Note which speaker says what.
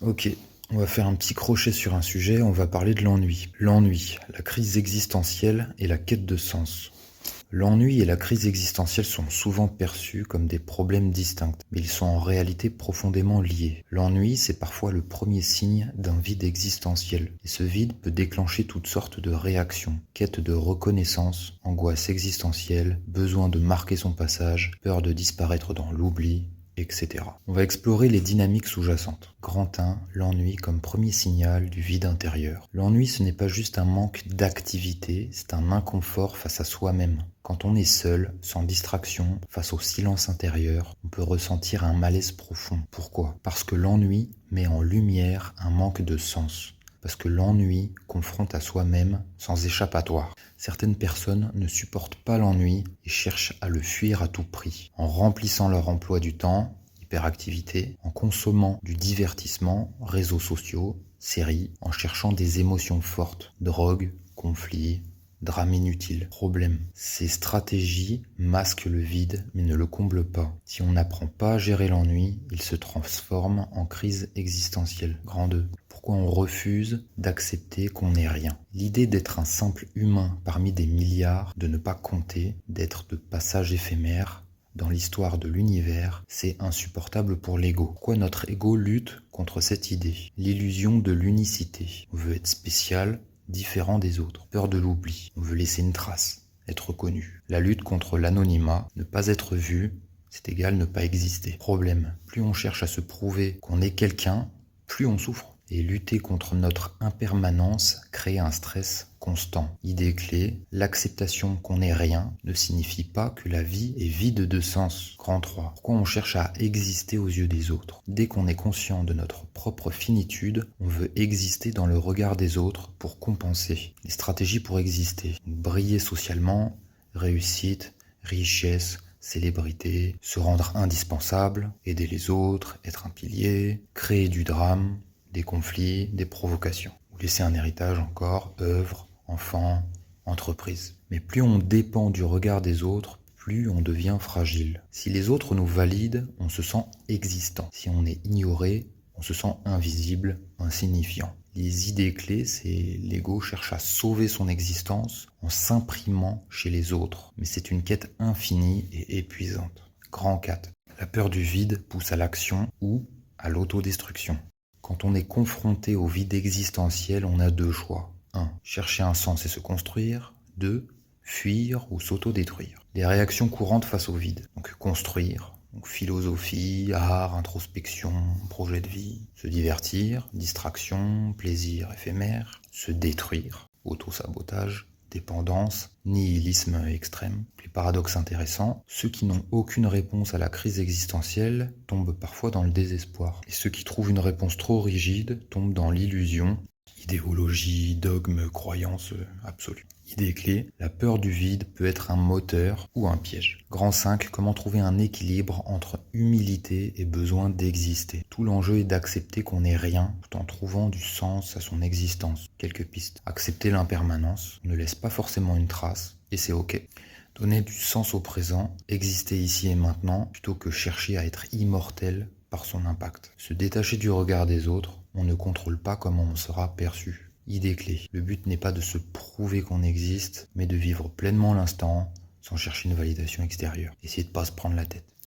Speaker 1: Ok, on va faire un petit crochet sur un sujet, on va parler de l'ennui. L'ennui, la crise existentielle et la quête de sens. L'ennui et la crise existentielle sont souvent perçus comme des problèmes distincts, mais ils sont en réalité profondément liés. L'ennui, c'est parfois le premier signe d'un vide existentiel, et ce vide peut déclencher toutes sortes de réactions, quête de reconnaissance, angoisse existentielle, besoin de marquer son passage, peur de disparaître dans l'oubli, etc. On va explorer les dynamiques sous-jacentes. Grand 1, l'ennui comme premier signal du vide intérieur. L'ennui, ce n'est pas juste un manque d'activité, c'est un inconfort face à soi-même. Quand on est seul, sans distraction, face au silence intérieur, on peut ressentir un malaise profond. Pourquoi ? Parce que l'ennui met en lumière un manque de sens. Parce que l'ennui confronte à soi-même sans échappatoire. Certaines personnes ne supportent pas l'ennui et cherchent à le fuir à tout prix, en remplissant leur emploi du temps, hyperactivité, en consommant du divertissement, réseaux sociaux, séries, en cherchant des émotions fortes, drogue, conflits, drame inutile, problème. Ces stratégies masquent le vide mais ne le comblent pas. Si on n'apprend pas à gérer l'ennui, il se transforme en crise existentielle. Grand 2. Pourquoi on refuse d'accepter qu'on n'est rien? L'idée d'être un simple humain parmi des milliards, de ne pas compter, d'être de passage éphémère dans l'histoire de l'univers, c'est insupportable pour l'ego. Pourquoi notre ego lutte contre cette idée? L'illusion de l'unicité. On veut être spécial, différent des autres. Peur de l'oubli. On veut laisser une trace, être reconnu. La lutte contre l'anonymat, ne pas être vu, c'est égal ne pas exister. Problème, plus on cherche à se prouver qu'on est quelqu'un, plus on souffre. Et lutter contre notre impermanence crée un stress constant. Idée clé, l'acceptation qu'on n'est rien ne signifie pas que la vie est vide de sens. Grand 3. Pourquoi on cherche à exister aux yeux des autres? Dès qu'on est conscient de notre propre finitude, on veut exister dans le regard des autres pour compenser. Les stratégies pour exister. Briller socialement, réussite, richesse, célébrité, se rendre indispensable, aider les autres, être un pilier, créer du drame, des conflits, des provocations. Ou laisser un héritage encore, œuvre, enfants, entreprise. Mais plus on dépend du regard des autres, plus on devient fragile. Si les autres nous valident, on se sent existant. Si on est ignoré, on se sent invisible, insignifiant. Les idées clés, c'est l'ego cherche à sauver son existence en s'imprimant chez les autres. Mais c'est une quête infinie et épuisante. Grand 4. La peur du vide pousse à l'action ou à l'autodestruction. Quand on est confronté au vide existentiel, on a deux choix. 1. Chercher un sens et se construire. 2. Fuir ou s'autodétruire. Les réactions courantes face au vide. Donc construire, donc philosophie, art, introspection, projet de vie. Se divertir, distraction, plaisir éphémère. Se détruire, autosabotage, dépendance, nihilisme extrême. Les paradoxes intéressants, ceux qui n'ont aucune réponse à la crise existentielle tombent parfois dans le désespoir. Et ceux qui trouvent une réponse trop rigide tombent dans l'illusion, idéologie, dogme, croyance absolue. Idée clé, la peur du vide peut être un moteur ou un piège. Grand 5, comment trouver un équilibre entre humilité et besoin d'exister. Tout l'enjeu est d'accepter qu'on n'est rien tout en trouvant du sens à son existence. Quelques pistes. Accepter l'impermanence ne laisse pas forcément une trace et c'est ok. Donner du sens au présent, exister ici et maintenant plutôt que chercher à être immortel par son impact. Se détacher du regard des autres, on ne contrôle pas comment on sera perçu. Idée clé. Le but n'est pas de se prouver qu'on existe, mais de vivre pleinement l'instant sans chercher une validation extérieure. Essayez de ne pas se prendre la tête.